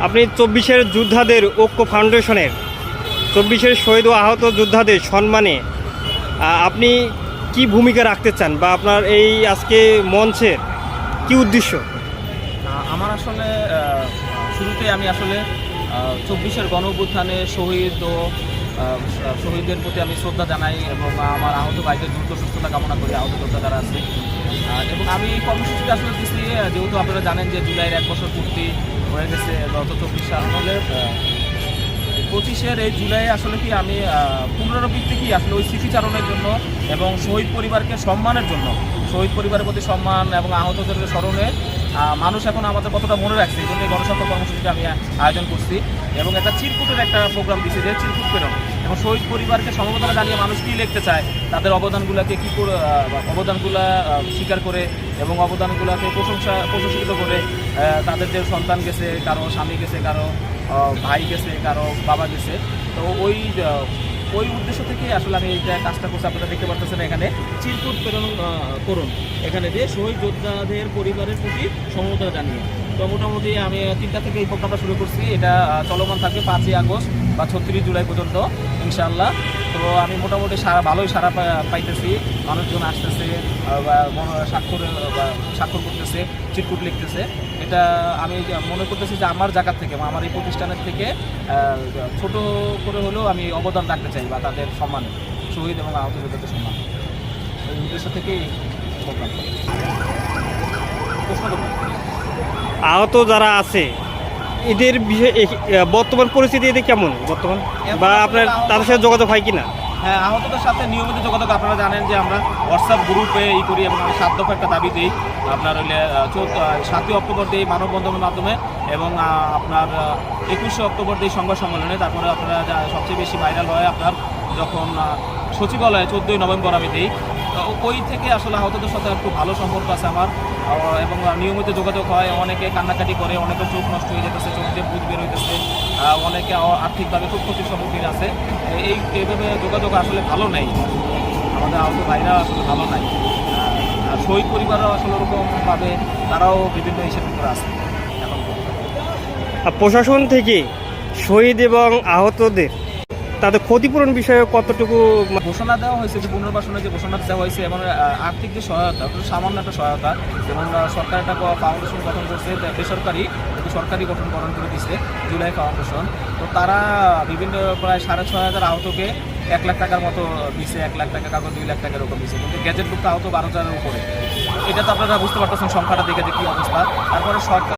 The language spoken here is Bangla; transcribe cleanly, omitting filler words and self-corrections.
আপনি 24-এর যোদ্ধাদের ঐক্য ফাউন্ডেশনের 24-এর শহীদ ও আহত যোদ্ধাদের সম্মানে আপনি কি ভূমিকা রাখতে চান বা আপনার এই আজকে মঞ্চের কি উদ্দেশ্য? আমার আসলে শুরুতে আমি আসলে 24-এর গণ-অভ্যুত্থানে শহীদ ও শহীদদের প্রতি আমি শ্রদ্ধা জানাই এবং আমার আহত ভাইদের দ্রুত সুস্থতা কামনা করি, আহত যোদ্ধা যারা আছে। এবং আমি এই কর্মসূচিটা আসলে দিচ্ছি যেহেতু আপনারা জানেন যে জুলাইয়ের 1 বছর পূর্তি হয়ে গেছে গত 24 সাল হলে 25-এর এই জুলাই আসলে কি আমি পুনরাবৃত্তি কি আসলে ওই স্মৃতিচারণের জন্য এবং শহীদ পরিবারকে সম্মানের জন্য, শহীদ পরিবারের প্রতি সম্মান এবং আহতদের স্মরণে মানুষ এখন আমাদের কতটা মনে রাখছে এই জন্য এই গণসংখ্যা কর্মসূচিটা আমি আয়োজন করছি এবং একটা চিরকুটের একটা প্রোগ্রাম দিচ্ছি যে চিরকুট প্রেরণ এবং শহীদ পরিবারকে সমবেদনা জানিয়ে মানুষ কী লিখতে চায়, তাদের অবদানগুলোকে কী করে অবদানগুলো স্বীকার করে এবং অবদানগুলোকে প্রশংসিত করে তাদের যে সন্তান গেছে, কারো স্বামী গেছে, কারো ভাই গেছে, কারো বাবা গেছে, তো ওই উদ্দেশ্য থেকে আসলে আমি এইটা কাজটা করছি। আপনারা দেখতে পাচ্ছেন এখানে চিরকুট প্রেরণ করুন, এখানে যে শহীদ যোদ্ধাদের পরিবারের প্রতি সমবেদনা জানিয়ে। তো মোটামুটি আমি 3টা থেকে এই প্রোগ্রামটা শুরু করছি, এটা চলমান থাকবে 5ই আগস্ট বা 36 জুলাই পর্যন্ত ইনশাআল্লাহ। তো আমি মোটামুটি ভালোই সারা পাইতেছি, মানুষজন আসতেছে, স্বাক্ষর করতেছে, চিরকুট লিখতেছে। এটা আমি মনে করতেছি যে আমার জায়গা থেকে বা আমার এই প্রতিষ্ঠানের থেকে ছোট করে হলেও আমি অবদান রাখতে চাই বা তাদের সম্মানে, শহীদ এবং আহত যোদ্ধাদের সম্মান, এই উদ্দেশ্য থেকেই প্রোগ্রাম। প্রশ্ন করবেন আহত যারা আছে এদের বিষয়ে বর্তমান পরিস্থিতি এদের কেমন বর্তমান বা আপনার তাদের সাথে যোগাযোগ হয় কি না? হ্যাঁ, আহতদের সাথে নিয়মিত যোগাযোগ। আপনারা জানেন যে আমরা হোয়াটসঅ্যাপ গ্রুপে করি এবং আমি 7 দফা একটা দাবি দিই। আপনার হলে 7ই অক্টোবর দিই মানববন্ধনের মাধ্যমে এবং আপনার 21শে অক্টোবর দিই সংবাদ সম্মেলনে। তারপরে আপনারা সবচেয়ে বেশি ভাইরাল হয় আপনার যখন সচিবালয়ে 14ই নভেম্বর আমি দিই। ওই থেকে আসলে আহতদের সাথে খুব ভালো সম্পর্ক আছে আমার এবং নিয়মিত যোগাযোগ হয়। অনেকে কান্নাকাটি করে, অনেকে চোখ নষ্ট হয়ে যেতেছে, চোখ দিয়ে ভূত বের হইতেছে, অনেকে আর্থিকভাবে খুব ক্ষতির সম্মুখীন আছে। এইভাবে যোগাযোগ আসলে ভালো নেই, আমাদের আহত ভাইরা আসলে ভালো নাই। আর শহীদ পরিবারও আসলে ওরকমভাবে তারাও বিভিন্ন হিসেবে করে আছে। এখন প্রশাসন থেকে শহীদ এবং আহতদের তাদের ক্ষতিপূরণ বিষয়ে কতটুকু ঘোষণা দেওয়া হয়েছে, যে পুনর্বাসনের যে ঘোষণা দেওয়া হয়েছে এবং আর্থিক যে সহায়তা, সামান্য একটা সহায়তা, যেমন সরকার একটা ফাউন্ডেশন গঠন করছে, বেসরকারি সরকারি গঠন করে দিচ্ছে জুলাই ফাউন্ডেশন। তো তারা বিভিন্ন প্রায় 6,500 আহতকে 1 লাখ টাকার মতো দিচ্ছে, 1 লাখ টাকা, কাগজ 2 লাখ টাকা এরকম দিচ্ছে, কিন্তু গ্যাজেটভুক্ত আহত 12,000-এর উপরে। এটা তো আপনারা বুঝতে পারতেছেন সংখ্যাটা দেখে যে কী অবস্থা। তারপরে সরকার